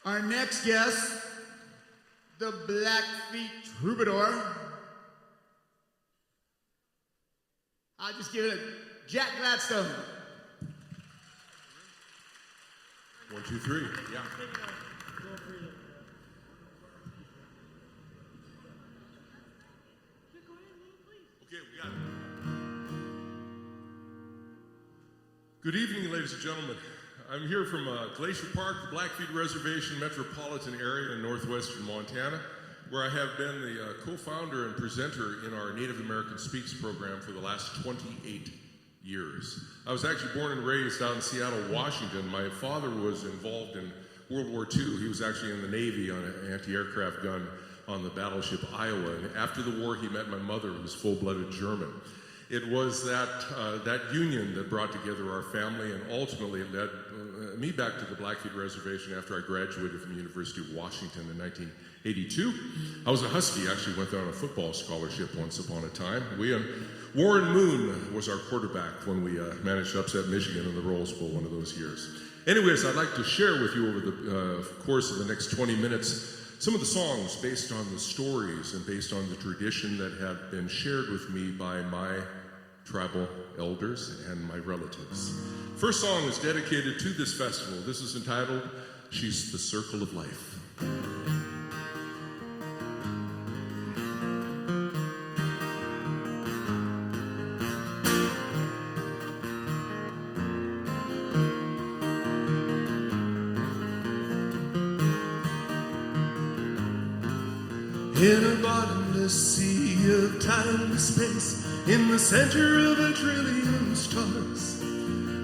Our next guest, the Blackfeet Troubadour. I'll just give it a Jack Gladstone. 1, 2, 3. Yeah. Okay, we got it. Good evening, ladies and gentlemen. I'm here from Glacier Park, the Blackfeet Reservation metropolitan area in northwestern Montana, where I have been the co-founder and presenter in our Native American Speaks program for the last 28 years. I was actually born and raised out in Seattle, Washington. My father was involved in World War II. He was actually in the Navy on an anti-aircraft gun on the battleship Iowa. And after the war, he met my mother, who was full-blooded German. It was that union that brought together our family, and ultimately it led me back to the Blackfeet Reservation after I graduated from the University of Washington in 1982. I was a Husky, actually went there on a football scholarship once upon a time. Warren Moon was our quarterback when we managed to upset Michigan in the Rose Bowl one of those years. Anyways, I'd like to share with you over the course of the next 20 minutes some of the songs based on the stories and based on the tradition that have been shared with me by my tribal elders and my relatives. First song is dedicated to this festival. This is entitled, She's the Circle of Life. In a bottomless sea of time and space, in the center of a trillion stars,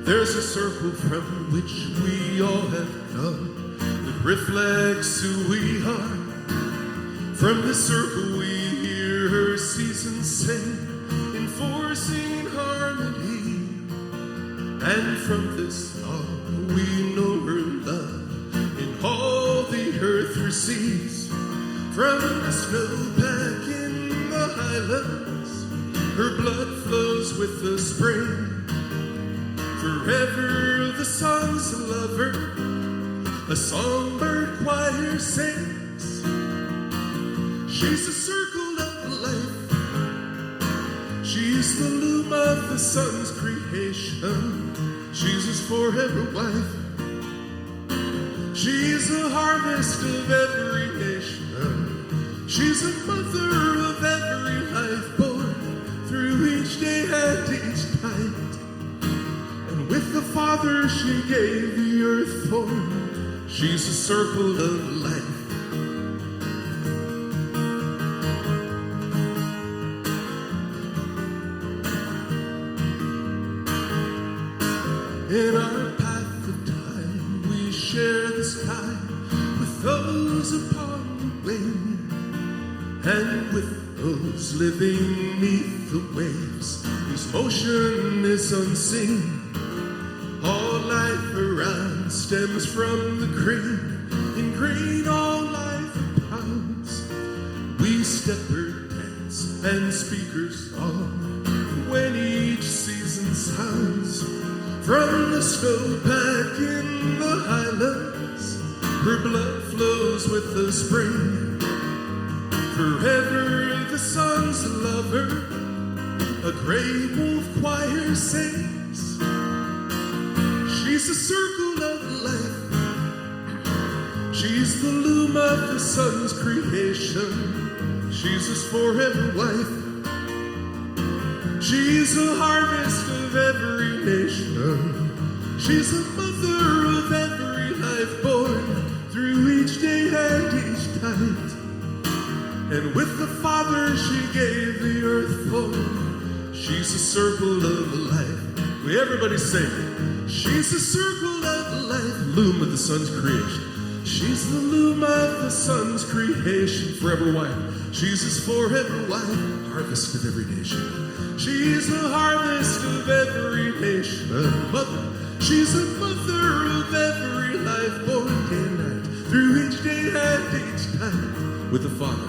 there's a circle from which we all have come that reflects who we are. From the circle we hear her seasons sing, enforcing harmony. And from this song we know her love in all the earth receives. From the snowpack in the highlands, her blood flows with the spring. Forever the song's a lover, a songbird choir sings. She's the circle of life, she's the loom of the sun's creation. She's his forever wife, she's a harvest of every nation. She's the mother of every life born through each day and each night. And with the Father she gave the earth form. She's a circle of life. In our path of time we share the sky with those upon the wing. And with those living neath the waves, whose motion is unseen, all life around stems from the green. In green all life abounds. We stepper dance and speakers song when each season sounds. From the snowpack in the highlands, her blood flows with the spring. Forever the song's a lover, a gray wolf choir sings. She's the circle of life, she's the loom of the sun's creation. She's his forever wife, she's a harvest of every nation. She's the mother of every life born through each day and each night. And with the Father she gave the earth form. She's the circle of life. We everybody sing it. She's the circle of life, loom of the sun's creation. She's the loom of the sun's creation, forever wife. She's his forever wife, harvest of every nation. She's a harvest of every nation. Mother, she's a mother of every life born day and night, through each day and each night. With the Father.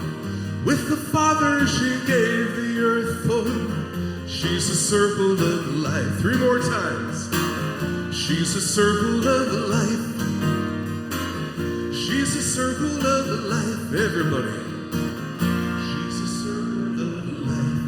With the Father she gave the earth form. She's a circle of life. 3 more times. She's a circle of life. She's circle of life, everybody. She's a circle of life.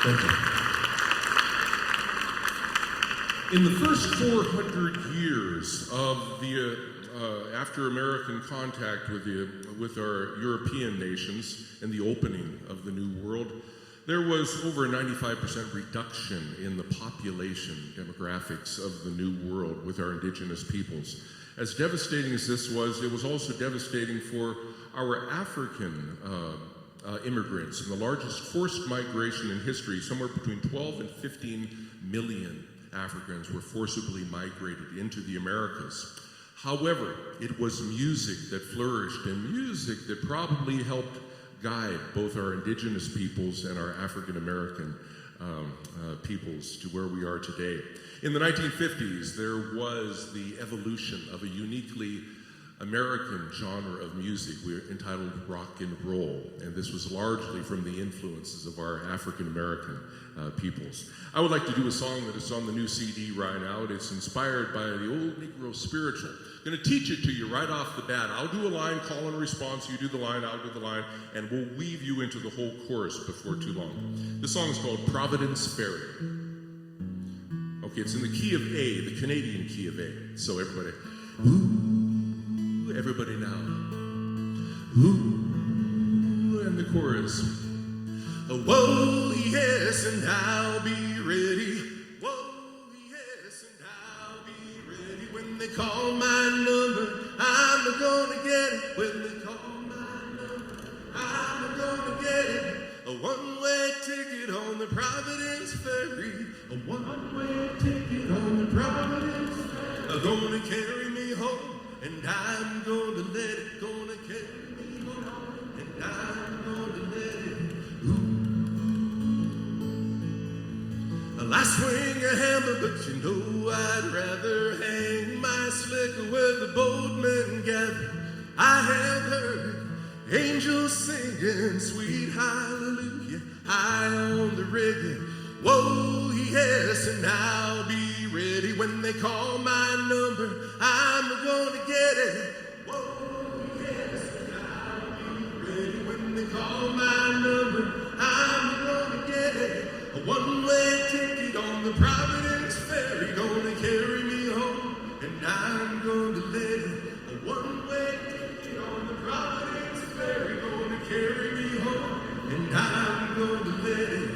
Thank you. In the first 400 years of the after American contact with our European nations and the opening of the New World, there was over a 95% reduction in the population demographics of the New World with our indigenous peoples. As devastating as this was, it was also devastating for our African immigrants, and the largest forced migration in history. Somewhere between 12 and 15 million Africans were forcibly migrated into the Americas. However, it was music that flourished, and music that probably helped guide both our indigenous peoples and our African American peoples to where we are today. In the 1950s, there was the evolution of a uniquely American genre of music entitled rock and roll, and this was largely from the influences of our African American peoples. I would like to do a song that is on the new CD right now. It's inspired by the old Negro spiritual. I'm going to teach it to you right off the bat. I'll do a line, call and response. You do the line, I'll do the line, and we'll weave you into the whole chorus before too long. This song is called Providence Ferry. Okay, it's in the key of A, the Canadian key of A. So everybody, ooh, everybody now. Ooh, and the chorus. Whoa, yes, and I'll be ready. Whoa, yes, and I'll be ready. When they call my number, I'm gonna get it. When they call my number, I'm gonna get it. A one-way ticket on the Providence Ferry. A one-way ticket on the Providence Ferry. Gonna carry me home, and I'm gonna let it. Gonna carry me home, and I'm gonna let it. I swing a hammer, but you know I'd rather hang my slicker where the boatmen gather. I have heard angels singing sweet hallelujah high on the rigging. Whoa, yes, and I'll be ready when they call my number. I'm gonna get it. Whoa, yes, and I'll be ready when they call my number. I'm gonna get it. A one-way ticket on the Providence Ferry, gonna carry me home, and I'm gonna let it. A one-way ticket on the Providence Ferry, gonna carry me home, and I'm gonna let it.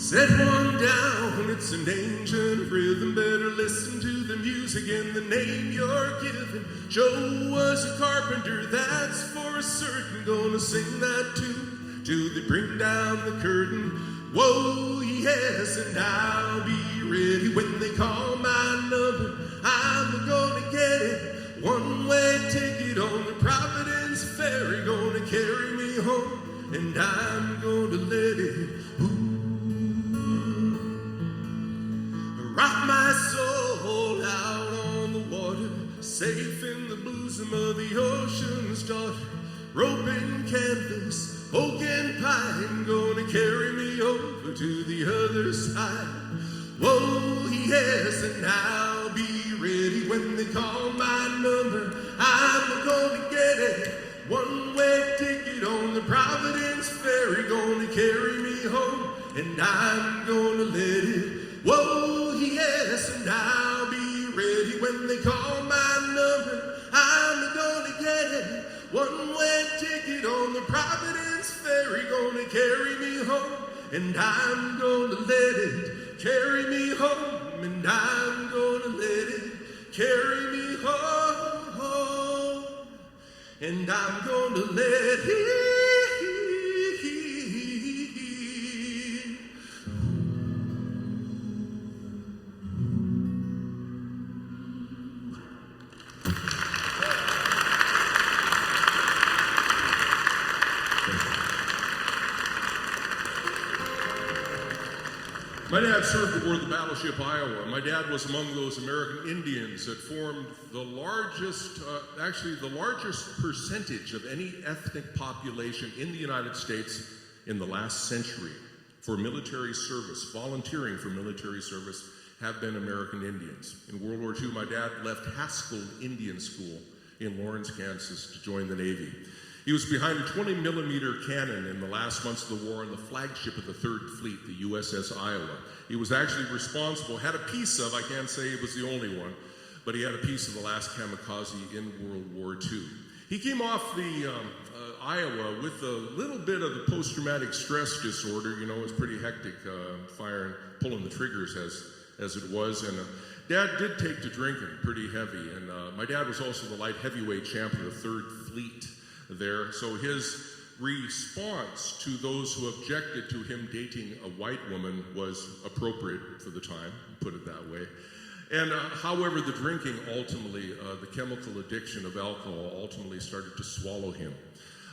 Set one down, it's an ancient rhythm. Better listen to the music and the name you're giving. Joe was a carpenter, that's for certain. Gonna sing that too. Till they bring down the curtain. Whoa, yes, and I'll be ready when they call my number. I'm gonna get it. One-way ticket on the Providence Ferry, gonna carry me home, and I'm gonna let it. Ooh. Rock my soul out on the water, safe in the bosom of the ocean's daughter. Rope and canvas, oak and pine, gonna carry me over to the other side. Whoa, yes, and I'll be ready when they call my number. I'm gonna get it. One-way ticket on the Providence Ferry, gonna carry me home, and I'm gonna let it. Whoa, yes, and I'll be ready when they call my number. I'm gonna get it. One-way ticket on the Providence Ferry, gonna carry me home, and I'm gonna let it carry me home, and I'm gonna let it carry me home, and I'm gonna let it. My dad served aboard the battleship Iowa. My dad was among those American Indians that formed the largest percentage of any ethnic population in the United States in the last century for military service, volunteering for military service, have been American Indians. In World War II, my dad left Haskell Indian School in Lawrence, Kansas to join the Navy. He was behind a 20-millimeter cannon in the last months of the war on the flagship of the Third Fleet, the USS Iowa. He was actually responsible, had a piece of, I can't say it was the only one, but he had a piece of the last kamikaze in World War II. He came off the Iowa with a little bit of the post-traumatic stress disorder. You know, it was pretty hectic firing, pulling the triggers as it was. And Dad did take to drinking pretty heavy. And my dad was also the light heavyweight champ of the Third Fleet there. So his response to those who objected to him dating a white woman was appropriate for the time, put it that way. And however, the drinking ultimately, the chemical addiction of alcohol ultimately started to swallow him.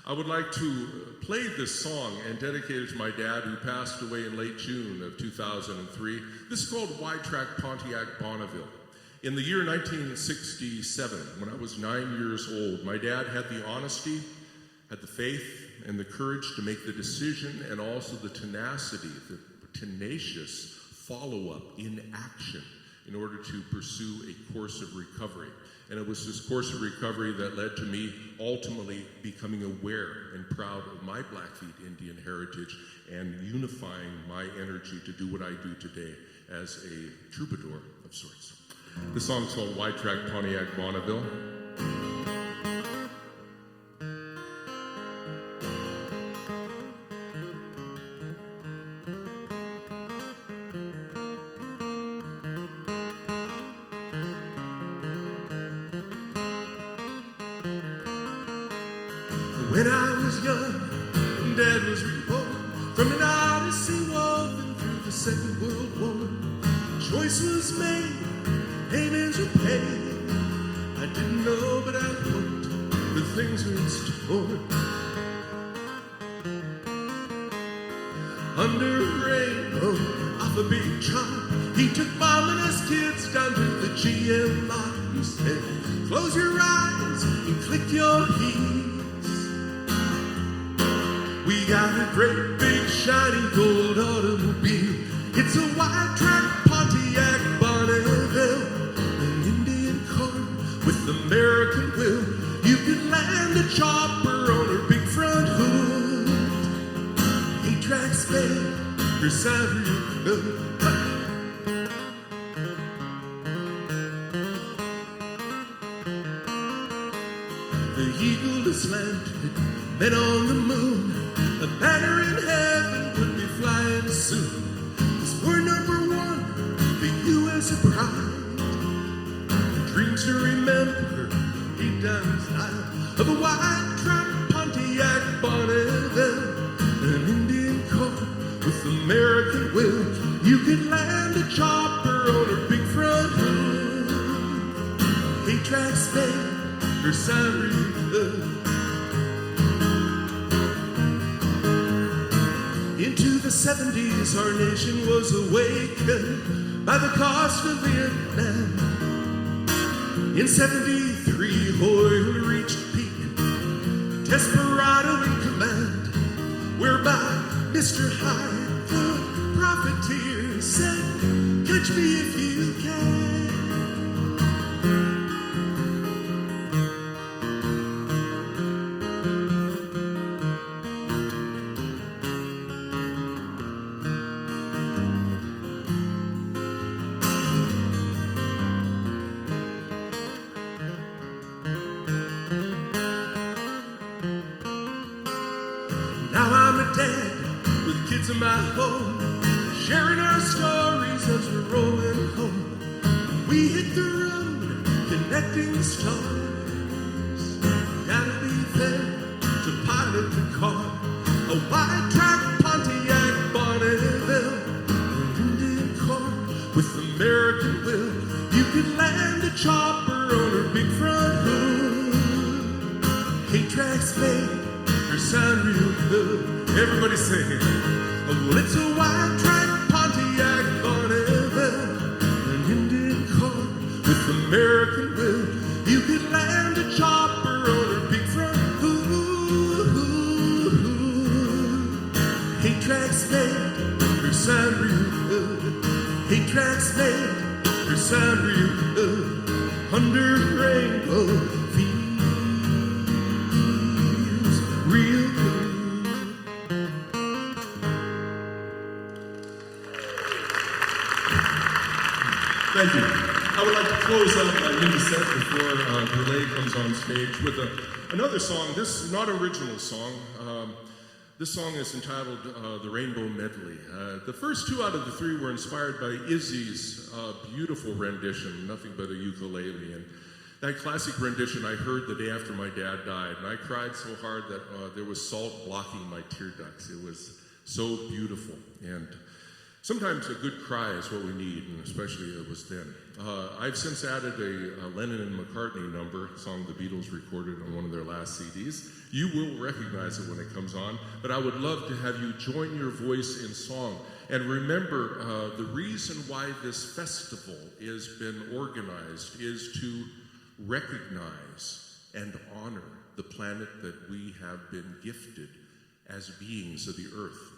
I would like to play this song and dedicate it to my dad, who passed away in late June of 2003. This is called Wide Track Pontiac Bonneville. In the year 1967, when I was 9 years old, my dad had the honesty, had the faith, and the courage to make the decision, and also the tenacity, the tenacious follow-up in action in order to pursue a course of recovery. And it was this course of recovery that led to me ultimately becoming aware and proud of my Blackfeet Indian heritage and unifying my energy to do what I do today as a troubadour of sorts. The song's called Wide Track Pontiac Bonneville. When I was young, Dad was reborn from an odyssey woven through the Second World War. Choice was made, payments were paid. I didn't know, but I hoped that things were in store. Under a rainbow, off a big truck, he took Mom and us kids down to the GM lot. He said, close your eyes and click your heels. We got a great big shiny gold automobile. It's a wide track Pontiac Bonneville, an Indian car with American will. You could land a chopper on her big front hood. 8 tracks sped, her sound real good. The eagle is slanted, men on the moon. A banner in heaven would be flying soon. 'Cause we're #1, the U.S. of pride. Dreams to remember, deep down inside, of a wide track Pontiac Bonneville, an Indian car with American will. You could land a chopper on her big front hood. 8 tracks sped, her sound real good. Into the 70s, our nation was awakened by the cost of Vietnam. In 73, oil reached peak, Desperado in command, whereby Mr. Hyde, the profiteer, said, catch me if you can. Now I'm a dad with kids of my own, sharing our stories as we're rolling home. We hit the road, connecting the stars. Gotta be there to pilot the car. A wide track Pontiac Bonneville, an Indian car with American will. You could land a chopper on her big front hood. 8 tracks made her sound real good. Everybody sing it. Well, it's a wide track Pontiac tracks made for sound real good under rainbow feels real good. Thank you. I would like to close out my mini set before Delay comes on stage with another song. This is not an original song. This song is entitled The Rainbow Medley. The first two out of the three were inspired by Izzy's beautiful rendition, Nothing But a Ukulele. And that classic rendition I heard the day after my dad died. And I cried so hard that there was salt blocking my tear ducts. It was so beautiful. And sometimes a good cry is what we need, and especially it was then. I've since added a Lennon and McCartney number, a song the Beatles recorded on one of their last CDs. You will recognize it when it comes on, but I would love to have you join your voice in song. And remember, the reason why this festival has been organized is to recognize and honor the planet that we have been gifted as beings of the earth.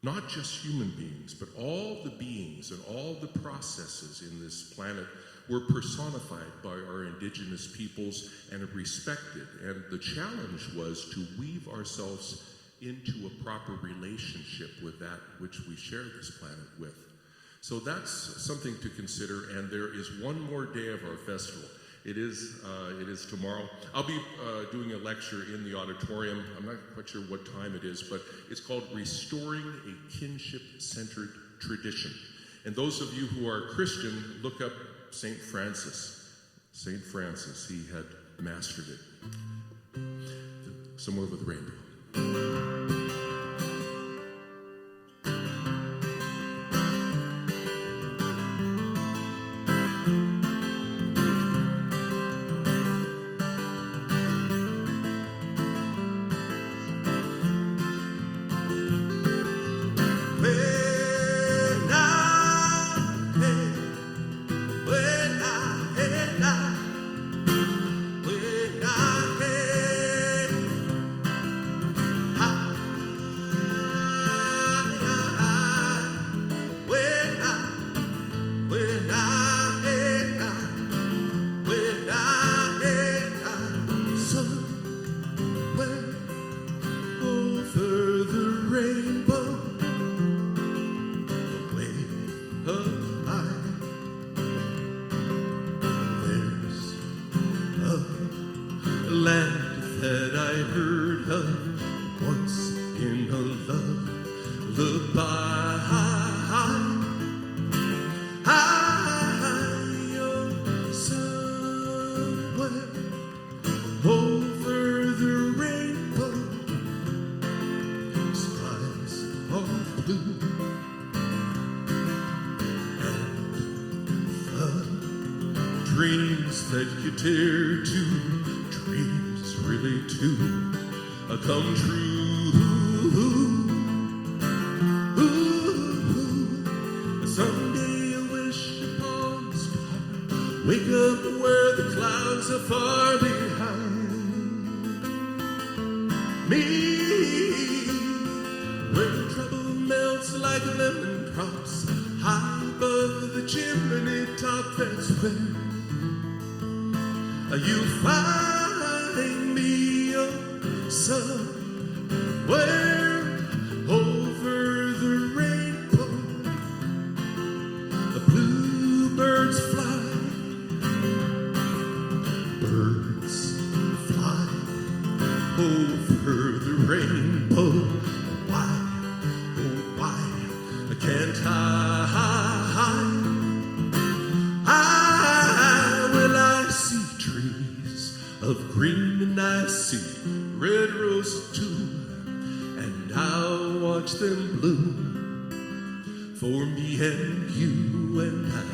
Not just human beings, but all the beings and all the processes in this planet were personified by our indigenous peoples and respected. And the challenge was to weave ourselves into a proper relationship with that which we share this planet with. So that's something to consider, and there is one more day of our festival. It is tomorrow. I'll be doing a lecture in the auditorium. I'm not quite sure what time it is, but it's called Restoring a Kinship-Centered Tradition. And those of you who are Christian, look up St. Francis. St. Francis, he had mastered it. Somewhere with rainbow. Dreams that you dare to, dreams really to come true. Someday you'll wish upon a star, wake up where the clouds are far behind me, where trouble melts like lemon drops high above the chimney top. That's where you'll find me, somewhere over the rainbow. The bluebirds fly, birds fly over the rainbow. Why, oh why can't I? Of green, and I see red roses too, and I'll watch them bloom for me and you. And I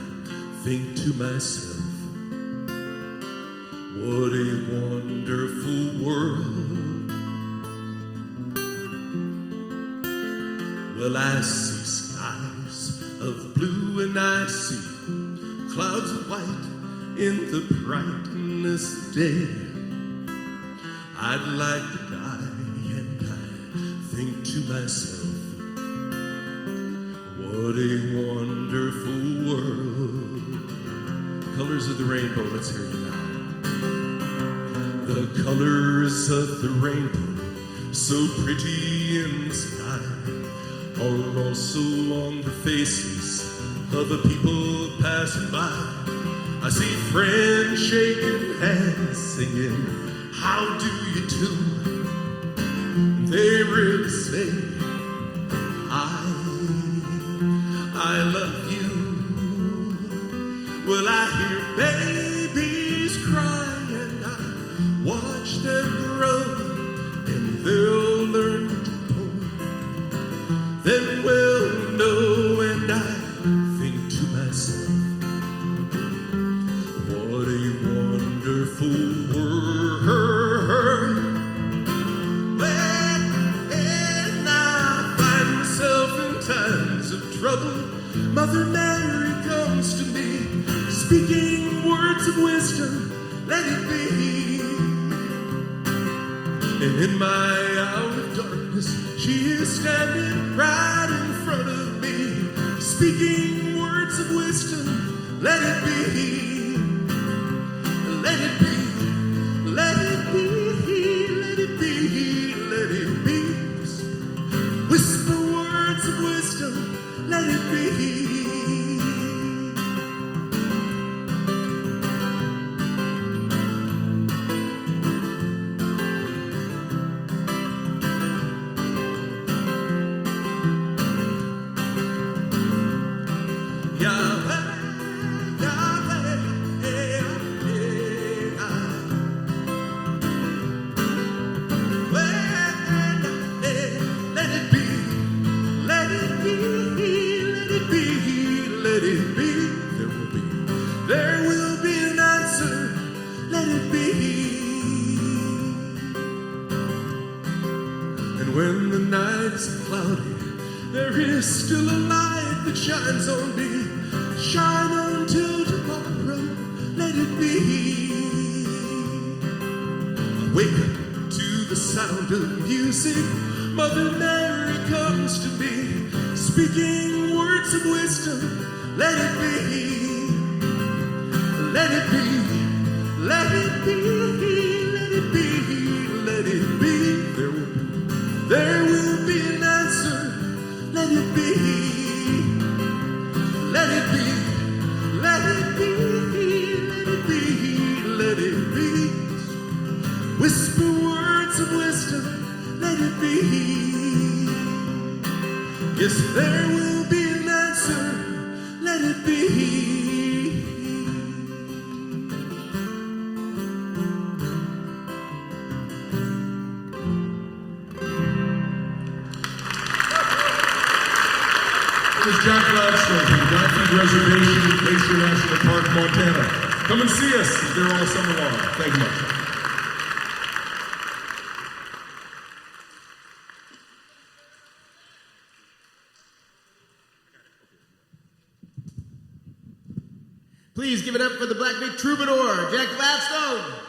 think to myself, what a wonderful world. Well, I see skies of blue, and I see clouds of white in the brightness of day. I'd like to die, and I think to myself, what What a wonderful world. Colors of the rainbow, let's hear you now. The colors of the rainbow, so pretty in the sky, are also on the faces of the people passing by. I see friends shaking hands, singing, how do you do? They really say, I love you. Well, I hear babies cry and I watch them grow, and they'll learn to pull. Then we'll know, and I think to myself, what a wonderful world. When I find myself in times of trouble, Mother Mary comes to me, speaking words of wisdom, let it be. And in my hour of darkness, she is standing right in front of me, speaking words of wisdom, let it be. Let it be. Let it be. Let it be. Let it be. Whisper words of wisdom, let it be. When the night is cloudy, there is still a light that shines on me. Shine until tomorrow, let it be. I wake up to the sound of music. Mother Mary comes to me, speaking words of wisdom, let it be. Let it be. Let it be. Let it be. Let it be. There will be an answer, let it be. Let it be. Let it be. Let it be. Let it be. Whisper words of wisdom, let it be. Yes, there will be an answer, let it be. This is Jack Gladstone from the Blackfeet Reservation, Glacier National Park, Montana. Come and see us. He's there all summer long. Thank you much. Please give it up for the Blackfeet Troubadour, Jack Gladstone.